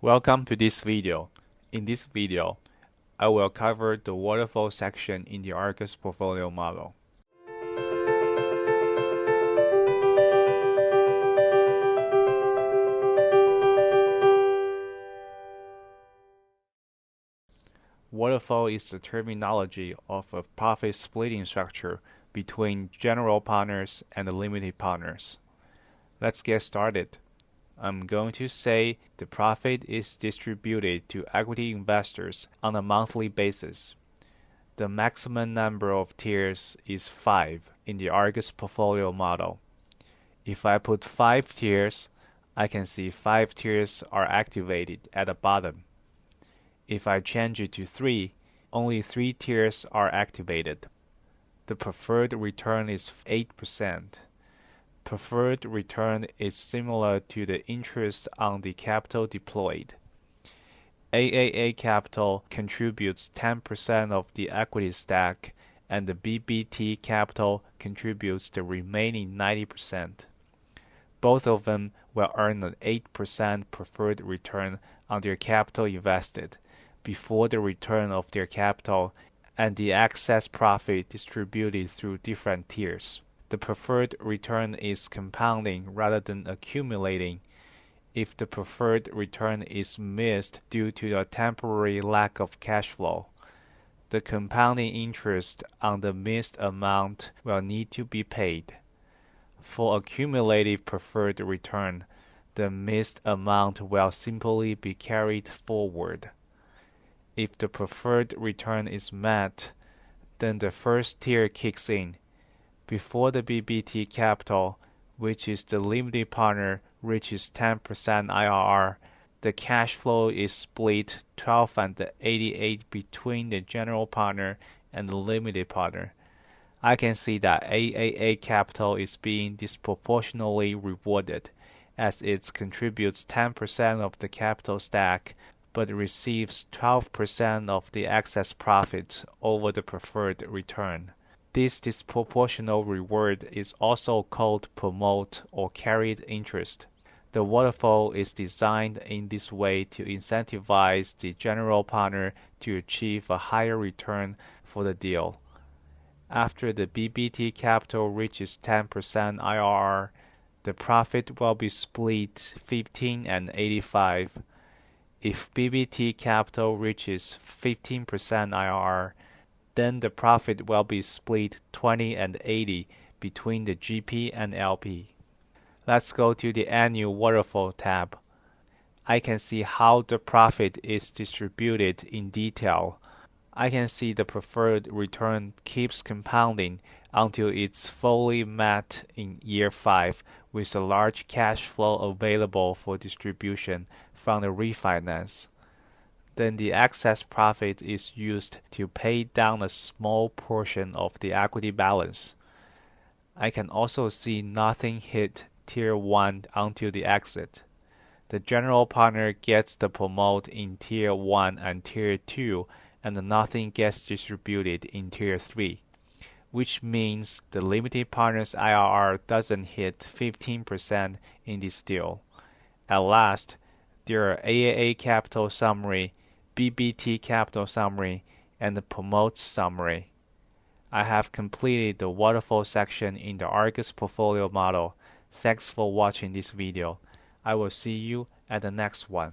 Welcome to this video. In this video, I will cover the waterfall section in the ARGUS portfolio model. Waterfall is the terminology of a profit splitting structure between general partners and the limited partners. Let's get started. I'm going to say the profit is distributed to equity investors on a monthly basis. The maximum number of tiers is 5 in the ARGUS portfolio model. If I put 5 tiers, I can see 5 tiers are activated at the bottom. If I change it to 3, only 3 tiers are activated. The preferred return is 8%. Preferred return is similar to the interest on the capital deployed. AAA capital contributes 10% of the equity stack, and the BBT capital contributes the remaining 90%. Both of them will earn an 8% preferred return on their capital invested before the return of their capital and the excess profit distributed through different tiers. The preferred return is compounding rather than accumulating. If the preferred return is missed due to a temporary lack of cash flow, the compounding interest on the missed amount will need to be paid. For accumulative preferred return, the missed amount will simply be carried forward. If the preferred return is met, then the first tier kicks in. Before the BBT capital, which is the limited partner, reaches 10% IRR, the cash flow is split 12 and 88 between the general partner and the limited partner. I can see that AAA capital is being disproportionately rewarded, as it contributes 10% of the capital stack but receives 12% of the excess profit over the preferred return. This disproportional reward is also called promote or carried interest. The waterfall is designed in this way to incentivize the general partner to achieve a higher return for the deal. After the BBT capital reaches 10% IRR, the profit will be split 15 and 85. If BBT capital reaches 15% IRR, then the profit will be split 20 and 80 between the GP and LP. Let's go to the Annual Waterfall tab. I can see how the profit is distributed in detail. I can see the preferred return keeps compounding until it's fully met in year 5 with a large cash flow available for distribution from the refinance. Then the excess profit is used to pay down a small portion of the equity balance. I can also see nothing hit Tier 1 until the exit. The general partner gets the promote in Tier 1 and Tier 2, and nothing gets distributed in Tier 3, which means the limited partner's IRR doesn't hit 15% in this deal. At last, there are AAA capital summary, BBT capital summary, and the promotes summary. I have completed the waterfall section in the ARGUS portfolio model. Thanks for watching this video. I will see you at the next one.